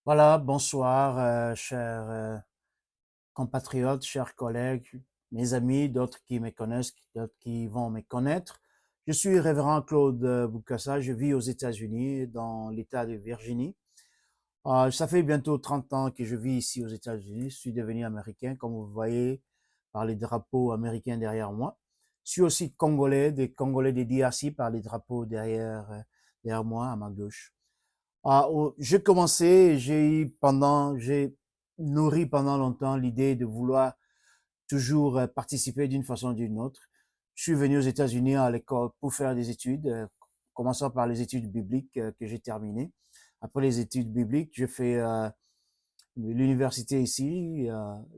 Voilà, bonsoir, chers compatriotes, chers collègues, mes amis, d'autres qui me connaissent, d'autres qui vont me connaître. Je suis révérend Claude Bukassa, je vis aux États-Unis, dans l'État de Virginie. Ça fait bientôt 30 ans que je vis ici aux États-Unis, je suis devenu américain, comme vous voyez par les drapeaux américains derrière moi. Je suis aussi congolais, des Congolais des DRC par les drapeaux derrière moi, à ma gauche. J'ai commencé, j'ai nourri pendant longtemps l'idée de vouloir toujours participer d'une façon ou d'une autre. Je suis venu aux États-Unis à l'école pour faire des études, commençant par les études bibliques que j'ai terminées. Après les études bibliques, j'ai fait l'université ici,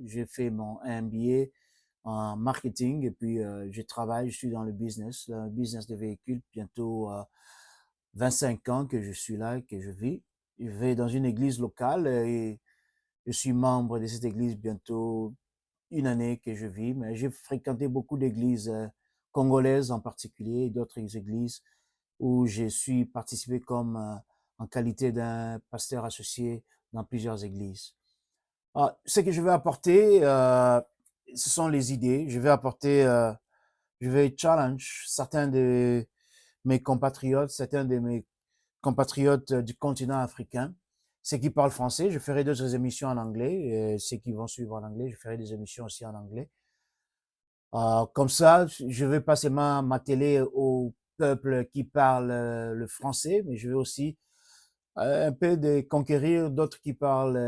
j'ai fait mon MBA en marketing et puis je travaille, je suis dans le business de véhicules, bientôt 25 ans que je suis là, que je vis. Je vais dans une église locale et je suis membre de cette église bientôt une année que je vis, mais j'ai fréquenté beaucoup d'églises congolaises en particulier et d'autres églises où je suis participé comme en qualité d'un pasteur associé dans plusieurs églises. Ce que je vais apporter, ce sont les idées. Je vais challenge certains de mes compatriotes, certains de mes compatriotes du continent africain. Ceux qui parlent français, je ferai d'autres émissions en anglais. Et ceux qui vont suivre en anglais, je ferai des émissions aussi en anglais. Comme ça, je vais pas seulement m'atteler au peuple qui parle le français, mais je vais aussi un peu de conquérir d'autres qui parlent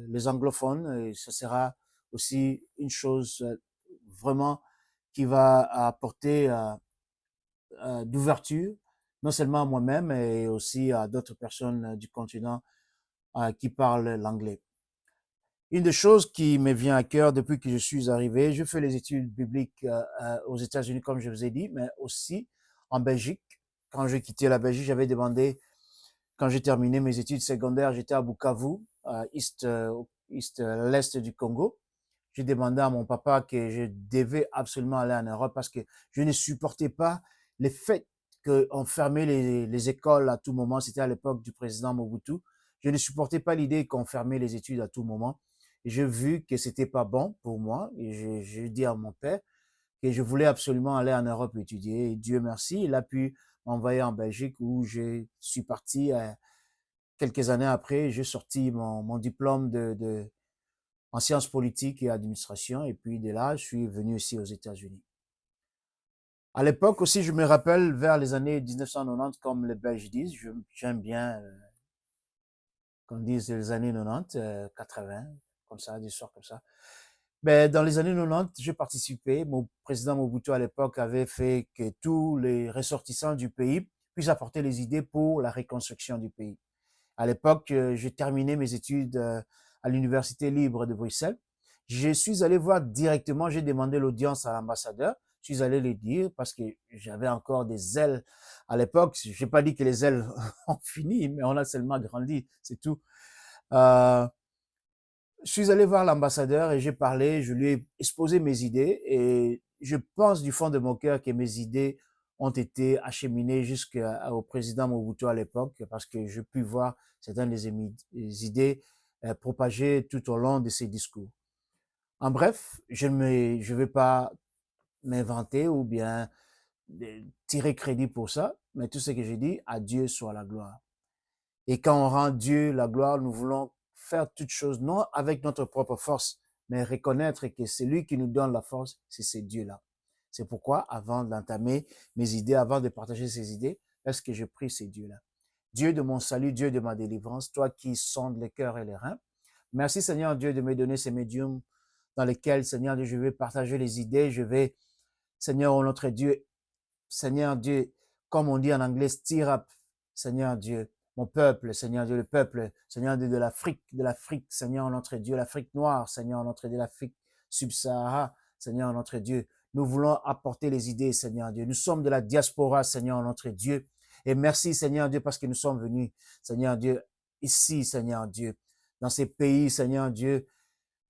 les anglophones. Et ce sera aussi une chose vraiment qui va apporter d'ouverture, non seulement à moi-même, mais aussi à d'autres personnes du continent qui parlent l'anglais. Une des choses qui me vient à cœur depuis que je suis arrivé, je fais les études bibliques aux États-Unis, comme je vous ai dit, mais aussi en Belgique. Quand j'ai quitté la Belgique, j'avais demandé, quand j'ai terminé mes études secondaires, j'étais à Bukavu, l'est du Congo. J'ai demandé à mon papa que je devais absolument aller en Europe parce que je ne supportais pas le fait qu'on fermait les écoles à tout moment. C'était à l'époque du président Mobutu. Je ne supportais pas l'idée qu'on fermait les études à tout moment. Et j'ai vu que c'était pas bon pour moi. Et j'ai dit à mon père que je voulais absolument aller en Europe étudier. Et Dieu merci, il a pu m'envoyer en Belgique où je suis parti quelques années après. J'ai sorti mon diplôme en sciences politiques et administration. Et puis de là, je suis venu ici aux États-Unis. À l'époque aussi, je me rappelle vers les années 1990, comme les Belges disent, j'aime bien qu'on dise les années 90, 80, comme ça, des sortes comme ça. Mais dans les années 90, j'ai participé. Mon président Mobutu à l'époque avait fait que tous les ressortissants du pays puissent apporter les idées pour la reconstruction du pays. À l'époque, j'ai terminé mes études à l'Université libre de Bruxelles. Je suis allé voir directement, j'ai demandé l'audience à l'ambassadeur. Je suis allé lui dire parce que j'avais encore des ailes à l'époque. Je n'ai pas dit que les ailes ont fini, mais on a seulement grandi, c'est tout. Euh, je suis allé voir l'ambassadeur et j'ai parlé, je lui ai exposé mes idées et je pense du fond de mon cœur que mes idées ont été acheminées jusqu'au président Mobutu à l'époque parce que je puis voir certaines des idées propagées tout au long de ses discours. En bref, je vais pas m'inventer ou bien tirer crédit pour ça, mais tout ce que j'ai dit, à Dieu soit la gloire. Et quand on rend Dieu la gloire, nous voulons faire toutes choses, non avec notre propre force, mais reconnaître que c'est lui qui nous donne la force, c'est ce Dieu-là. C'est pourquoi, avant d'entamer mes idées, avant de partager ces idées, est-ce que je prie ces dieux-là? Dieu de mon salut, Dieu de ma délivrance, toi qui sondes les cœurs et les reins. Merci Seigneur Dieu de me donner ces médiums dans lesquels, Seigneur Dieu, je vais partager les idées, je vais, Seigneur, oh notre Dieu, Seigneur Dieu, comme on dit en anglais, stir up, Seigneur Dieu, mon peuple, Seigneur Dieu, le peuple, Seigneur Dieu, de l'Afrique, Seigneur notre Dieu, l'Afrique noire, Seigneur notre Dieu, l'Afrique subsahara, Seigneur notre Dieu. Nous voulons apporter les idées, Seigneur Dieu. Nous sommes de la diaspora, Seigneur notre Dieu. Et merci, Seigneur Dieu, parce que nous sommes venus, Seigneur Dieu, ici, Seigneur Dieu, dans ces pays, Seigneur Dieu,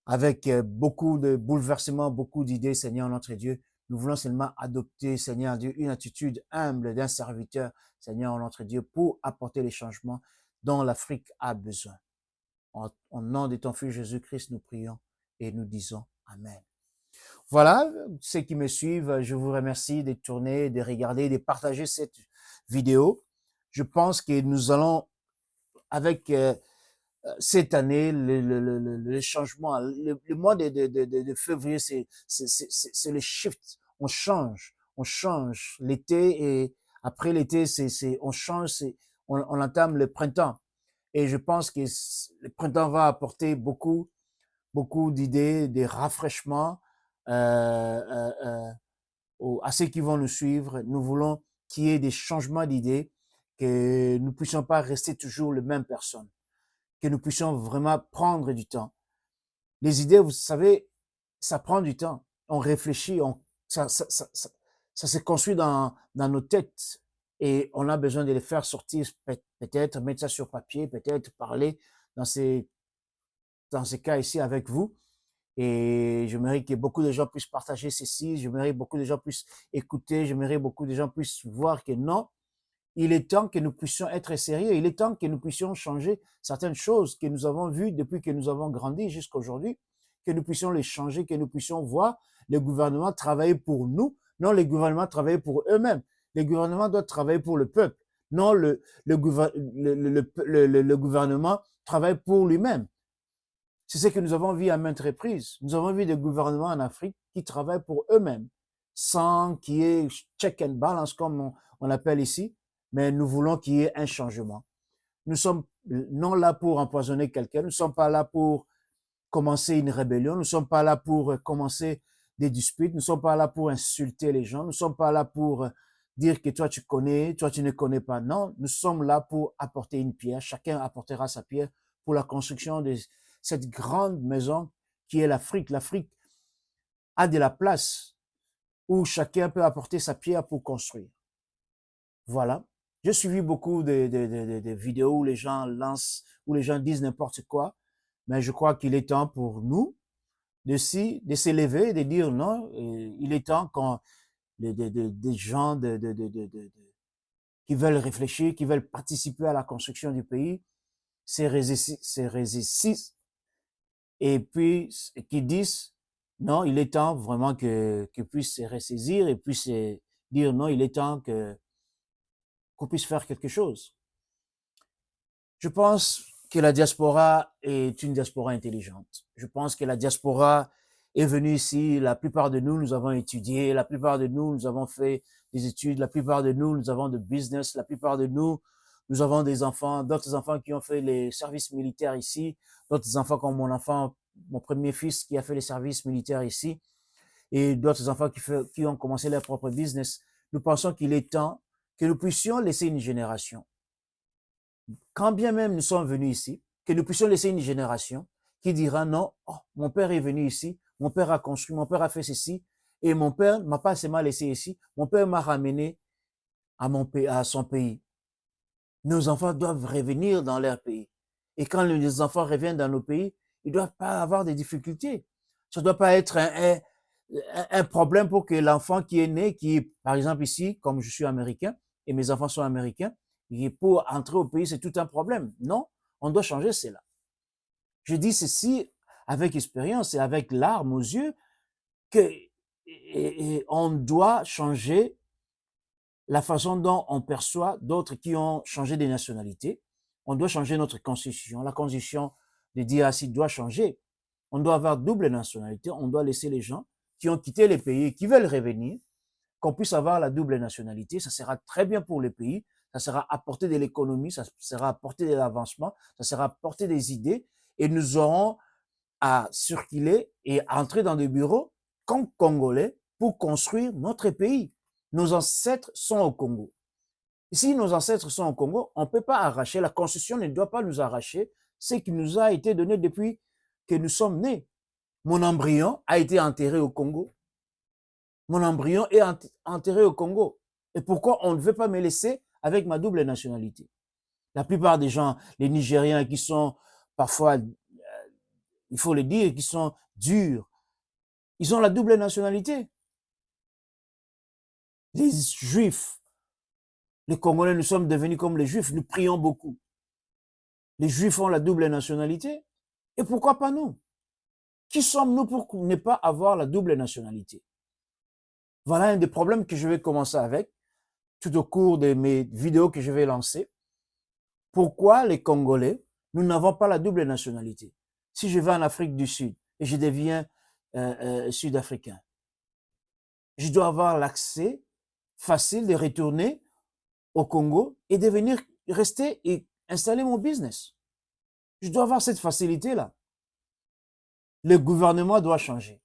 avec beaucoup de bouleversements, beaucoup d'idées, Seigneur notre Dieu. Nous voulons seulement adopter, Seigneur Dieu, une attitude humble d'un serviteur, Seigneur notre Dieu, pour apporter les changements dont l'Afrique a besoin. Au nom de ton Fils Jésus-Christ, nous prions et nous disons Amen. Voilà, ceux qui me suivent, je vous remercie de tourner, de regarder, de partager cette vidéo. Je pense que nous allons, avec cette année, le changement, le mois de février, c'est le shift. On change. L'été et après l'été, on change, on entame le printemps. Et je pense que le printemps va apporter beaucoup d'idées, des rafraîchements à ceux qui vont nous suivre. Nous voulons qu'il y ait des changements d'idées, que nous ne puissions pas rester toujours les mêmes personnes, que nous puissions vraiment prendre du temps. Les idées, vous savez, ça prend du temps. On réfléchit, ça se construit dans nos têtes et on a besoin de les faire sortir, peut-être mettre ça sur papier, peut-être parler dans ces cas ici avec vous. Et j'aimerais que beaucoup de gens puissent partager ceci, j'aimerais que beaucoup de gens puissent écouter, j'aimerais que beaucoup de gens puissent voir que non, il est temps que nous puissions être sérieux, il est temps que nous puissions changer certaines choses que nous avons vues depuis que nous avons grandi jusqu'à aujourd'hui, que nous puissions les changer, que nous puissions voir le gouvernement travailler pour nous, non les gouvernements travailler pour eux-mêmes. Les gouvernements doivent travailler pour le peuple, non le gouvernement travaille pour lui-même. C'est ce que nous avons vu à maintes reprises. Nous avons vu des gouvernements en Afrique qui travaillent pour eux-mêmes, sans qu'il y ait check and balance, comme on appelle ici, mais nous voulons qu'il y ait un changement. Nous sommes non là pour empoisonner quelqu'un, nous ne sommes pas là pour commencer une rébellion, nous ne sommes pas là pour commencer des disputes, nous ne sommes pas là pour insulter les gens, nous ne sommes pas là pour dire que toi tu connais, toi tu ne connais pas. Non, nous sommes là pour apporter une pierre, chacun apportera sa pierre pour la construction de cette grande maison qui est l'Afrique. L'Afrique a de la place où chacun peut apporter sa pierre pour construire. Voilà. J'ai suivi beaucoup de vidéos où les gens lancent, où les gens disent n'importe quoi, mais je crois qu'il est temps pour nous de s'élever et de dire non, il est temps quand des gens qui veulent réfléchir, qui veulent participer à la construction du pays, se résistent et puis qui disent non, il est temps vraiment qu'ils puissent se ressaisir et puissent dire non, il est temps qu'on puisse faire quelque chose. Je pense que la diaspora est une diaspora intelligente. Je pense que la diaspora est venue ici, la plupart de nous, nous avons étudié, la plupart de nous, nous avons fait des études, la plupart de nous, nous avons de business, la plupart de nous, nous avons des enfants, d'autres enfants qui ont fait les services militaires ici, d'autres enfants comme mon premier fils qui a fait les services militaires ici, et d'autres enfants qui ont commencé leur propre business. Nous pensons qu'il est temps que nous puissions laisser une génération. Quand bien même nous sommes venus ici, que nous puissions laisser une génération qui dira non, oh, mon père est venu ici, mon père a construit, mon père a fait ceci, et mon père m'a pas seulement laissé ici, mon père m'a ramené à son pays. Nos enfants doivent revenir dans leur pays. Et quand les enfants reviennent dans nos pays, ils ne doivent pas avoir de difficultés. Ça ne doit pas être un problème pour que l'enfant qui est né, qui est, par exemple ici, comme je suis américain, et mes enfants sont américains, et pour entrer au pays, c'est tout un problème. Non, on doit changer cela. Je dis ceci avec expérience et avec larmes aux yeux, on doit changer la façon dont on perçoit d'autres qui ont changé de nationalité. On doit changer notre constitution. La constitution de DRC doit changer. On doit avoir double nationalité. On doit laisser les gens qui ont quitté les pays et qui veulent revenir, qu'on puisse avoir la double nationalité. Ça sera très bien pour le pays. Ça sera apporter de l'économie, ça sera apporter de l'avancement, ça sera apporter des idées et nous aurons à circuler et à entrer dans des bureaux comme Congolais pour construire notre pays. Nos ancêtres sont au Congo. Si nos ancêtres sont au Congo, on ne peut pas arracher, la Constitution ne doit pas nous arracher ce qui nous a été donné depuis que nous sommes nés. Mon embryon a été enterré au Congo. Mon embryon est enterré au Congo. Et pourquoi on ne veut pas me laisser avec ma double nationalité? La plupart des gens, les Nigériens qui sont parfois, il faut le dire, qui sont durs, ils ont la double nationalité. Les Juifs, les Congolais, nous sommes devenus comme les Juifs, nous prions beaucoup. Les Juifs ont la double nationalité. Et pourquoi pas nous? Qui sommes-nous pour ne pas avoir la double nationalité? Voilà un des problèmes que je vais commencer avec tout au cours de mes vidéos que je vais lancer. Pourquoi les Congolais, nous n'avons pas la double nationalité? Si je vais en Afrique du Sud et je deviens sud-africain, je dois avoir l'accès facile de retourner au Congo et de venir rester et installer mon business. Je dois avoir cette facilité-là. Le gouvernement doit changer.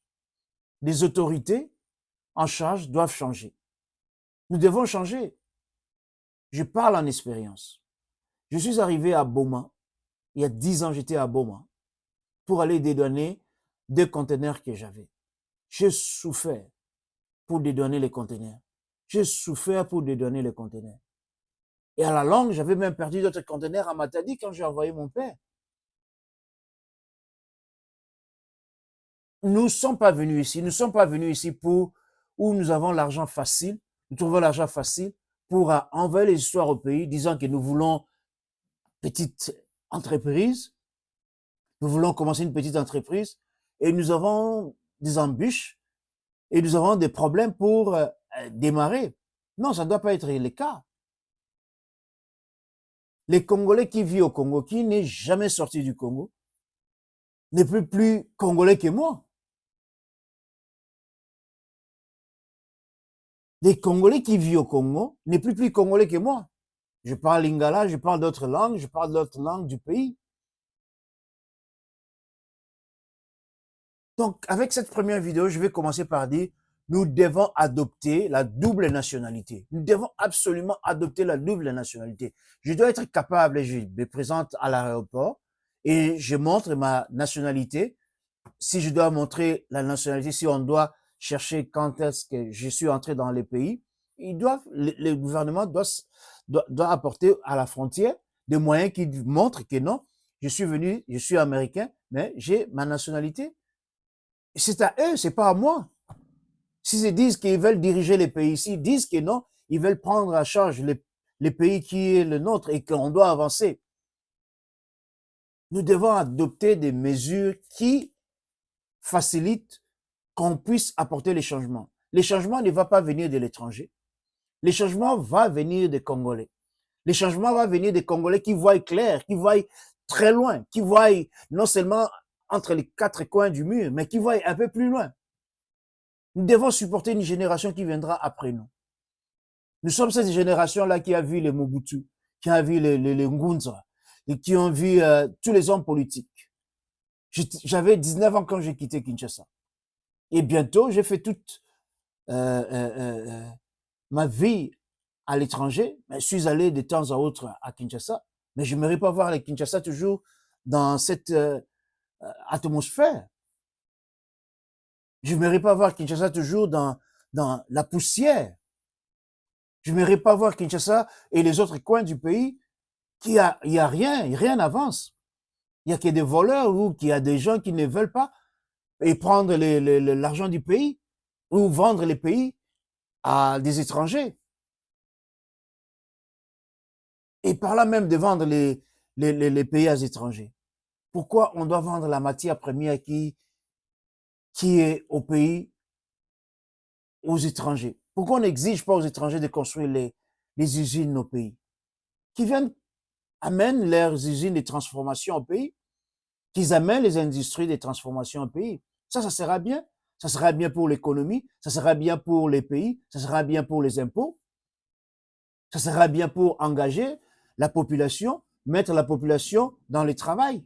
Les autorités en charge doivent changer. Nous devons changer. Je parle en expérience. Je suis arrivé à Boma. Il y a 10 ans, j'étais à Boma pour aller dédouaner 2 conteneurs que j'avais. J'ai souffert pour dédouaner les conteneurs. J'ai souffert pour dédouaner les conteneurs. Et à la longue, j'avais même perdu d'autres conteneurs à Matadi quand j'ai envoyé mon père. Nous ne sommes pas venus ici pour où nous avons l'argent facile, nous trouvons l'argent facile pour envoyer les histoires au pays disant que nous voulons petite entreprise, nous voulons commencer une petite entreprise et nous avons des embûches et nous avons des problèmes pour démarrer. Non, ça ne doit pas être le cas. Les Congolais qui vivent au Congo, qui n'est jamais sorti du Congo, n'est plus Congolais que moi. Les Congolais qui vivent au Congo n'est plus Congolais que moi. Je parle lingala, je parle d'autres langues, je parle d'autres langues du pays. Donc, avec cette première vidéo, je vais commencer par dire, nous devons adopter la double nationalité. Nous devons absolument adopter la double nationalité. Je dois être capable, je me présente à l'aéroport et je montre ma nationalité. Si je dois montrer la nationalité, si on doit chercher quand est-ce que je suis entré dans les pays, le gouvernement doit apporter à la frontière des moyens qui montrent que non, je suis venu, je suis américain, mais j'ai ma nationalité. C'est à eux, c'est pas à moi. Si ils disent qu'ils veulent diriger les pays, s'ils disent que non, ils veulent prendre à charge les pays qui est le nôtre et qu'on doit avancer. Nous devons adopter des mesures qui facilitent qu'on puisse apporter les changements. Les changements ne vont pas venir de l'étranger. Les changements vont venir des Congolais. Les changements vont venir des Congolais qui voient clair, qui voient très loin, qui voient non seulement entre les 4 coins du mur, mais qui voient un peu plus loin. Nous devons supporter une génération qui viendra après nous. Nous sommes cette génération-là qui a vu les Mobutu, qui a vu les Ngunza, et qui ont vu tous les hommes politiques. J'avais 19 ans quand j'ai quitté Kinshasa. Et bientôt, j'ai fait toute ma vie à l'étranger. Je suis allé de temps à autre à Kinshasa, mais je n'aimerais pas voir les Kinshasa toujours dans cette atmosphère. Je n'aimerais pas voir Kinshasa toujours dans la poussière. Je n'aimerais pas voir Kinshasa et les autres coins du pays il y a rien n'avance. Il y a que des voleurs ou qu'il y a des gens qui ne veulent pas et prendre l'argent du pays ou vendre les pays à des étrangers. Et par là même de vendre les pays à des étrangers. Pourquoi on doit vendre la matière première qui est au pays, aux étrangers? Pourquoi on n'exige pas aux étrangers de construire les usines au pays? Qui amènent leurs usines de transformation au pays, qu'ils amènent les industries de transformation au pays. Ça sera bien. Ça sera bien pour l'économie, ça sera bien pour les pays, ça sera bien pour les impôts, ça sera bien pour engager la population, mettre la population dans le travail.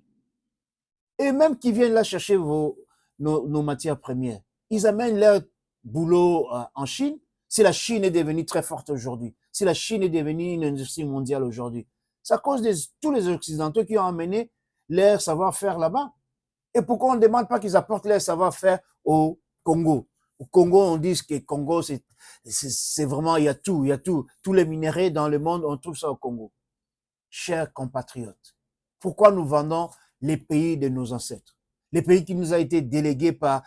Et même qui viennent là chercher nos matières premières, ils amènent leur boulot en Chine. Si la Chine est devenue très forte aujourd'hui, si la Chine est devenue une industrie mondiale aujourd'hui, c'est à cause de tous les Occidentaux qui ont amené leur savoir-faire là-bas. Et pourquoi on ne demande pas qu'ils apportent leur savoir-faire au Congo? Au Congo, on dit que Congo, c'est vraiment, il y a tout. Tous les minéraux dans le monde, on trouve ça au Congo. Chers compatriotes, pourquoi nous vendons les pays de nos ancêtres? Les pays qui nous a été délégués par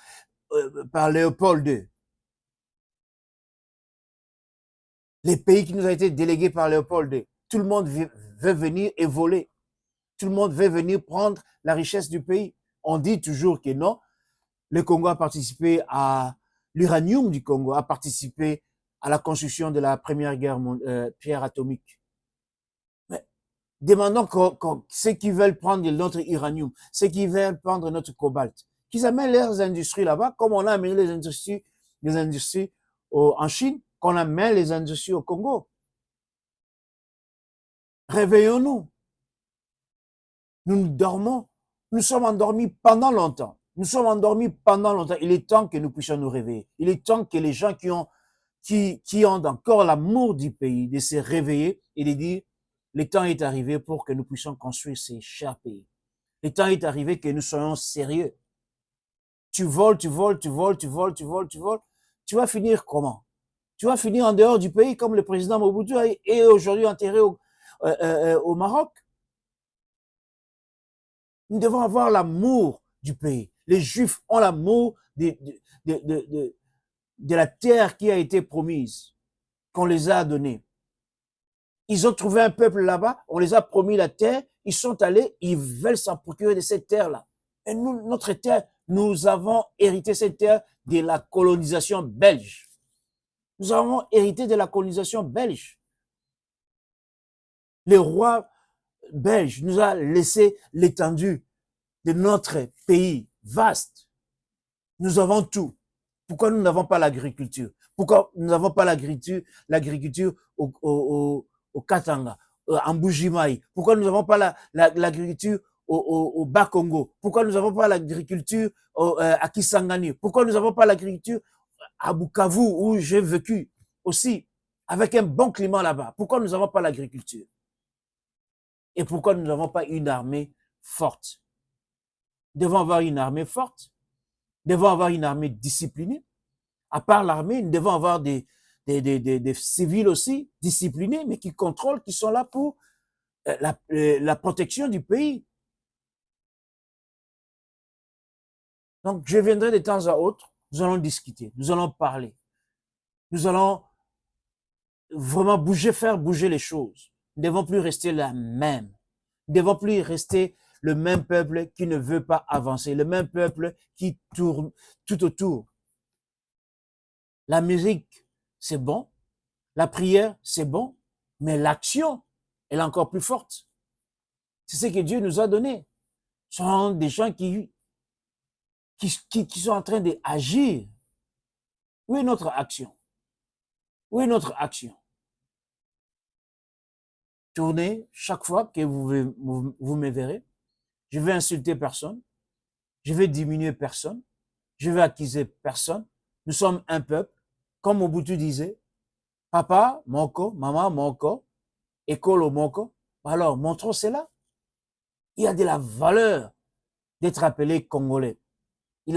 Léopold II. Les pays qui nous a été délégués par Léopold II. Tout le monde veut venir et voler. Tout le monde veut venir prendre la richesse du pays. On dit toujours que non. Le Congo a participé à l'uranium du Congo, a participé à la construction de la première guerre pierre atomique. Mais demandons ceux qui veulent prendre notre uranium, ceux qui veulent prendre notre cobalt, qu'ils amènent leurs industries là-bas, comme on a amené les industries en Chine, qu'on amène les industries au Congo. Réveillons-nous. Nous dormons. Nous sommes endormis pendant longtemps. Nous sommes endormis pendant longtemps. Il est temps que nous puissions nous réveiller. Il est temps que les gens qui ont encore l'amour du pays, de se réveiller et de dire, le temps est arrivé pour que nous puissions construire ces chers pays. Le temps est arrivé que nous soyons sérieux. Tu voles, tu voles, tu voles, tu voles, tu voles, tu voles. Tu vas finir comment? Tu vas finir en dehors du pays comme le président Mobutu est aujourd'hui enterré au Maroc. Nous devons avoir l'amour du pays. Les Juifs ont l'amour de la terre qui a été promise, qu'on les a donnée. Ils ont trouvé un peuple là-bas, on les a promis la terre, ils sont allés, ils veulent s'en procurer de cette terre-là. Et nous, notre terre, nous avons hérité cette terre de la colonisation belge. Nous avons hérité de la colonisation belge. Le roi belge nous a laissé l'étendue de notre pays vaste. Nous avons tout. Pourquoi nous n'avons pas l'agriculture? Pourquoi nous n'avons pas l'agriculture au Katanga, en Bujimaï? Pourquoi nous n'avons pas l'agriculture au Bas-Congo? Pourquoi nous n'avons pas l'agriculture à Kisangani? Pourquoi nous n'avons pas l'agriculture à Bukavu, où j'ai vécu aussi, avec un bon climat là-bas? Pourquoi nous n'avons pas l'agriculture? Et pourquoi nous n'avons pas une armée forte? Nous devons avoir une armée forte. Nous devons avoir une armée disciplinée. À part l'armée, nous devons avoir des civils aussi disciplinés, mais qui contrôlent, qui sont là pour la protection du pays. Donc, je viendrai de temps à autre, nous allons discuter, nous allons parler. Nous allons vraiment faire bouger les choses. Nous ne devons plus rester la même. Nous ne devons plus rester le même peuple qui ne veut pas avancer, le même peuple qui tourne tout autour. La musique, c'est bon. La prière, c'est bon. Mais l'action, elle est encore plus forte. C'est ce que Dieu nous a donné. Ce sont des gens qui sont en train d'agir. Où est notre action? Où est notre action? Tournez chaque fois que vous me verrez. Je vais insulter personne. Je vais diminuer personne. Je vais accuser personne. Nous sommes un peuple. Comme Mobutu disait, papa, moko, maman, moko, école, moko. Alors, montrons cela. Il y a de la valeur d'être appelé Congolais. Il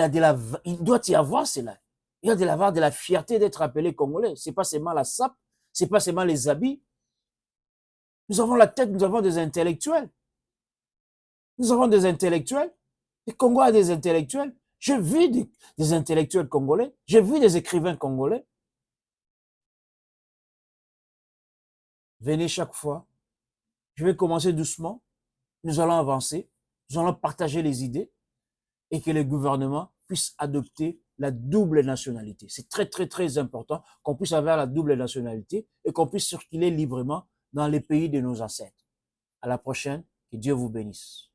doit y avoir cela. Il y a de la fierté d'être appelé Congolais. C'est pas seulement la sape, c'est pas seulement les habits. Nous avons la tête, nous avons des intellectuels. Nous avons des intellectuels. Le Congo a des intellectuels. J'ai vu des intellectuels congolais. J'ai vu des écrivains congolais. Venez chaque fois. Je vais commencer doucement. Nous allons avancer. Nous allons partager les idées et que le gouvernement puisse adopter la double nationalité. C'est très, très, très important qu'on puisse avoir la double nationalité et qu'on puisse circuler librement dans les pays de nos ancêtres. À la prochaine. Que Dieu vous bénisse.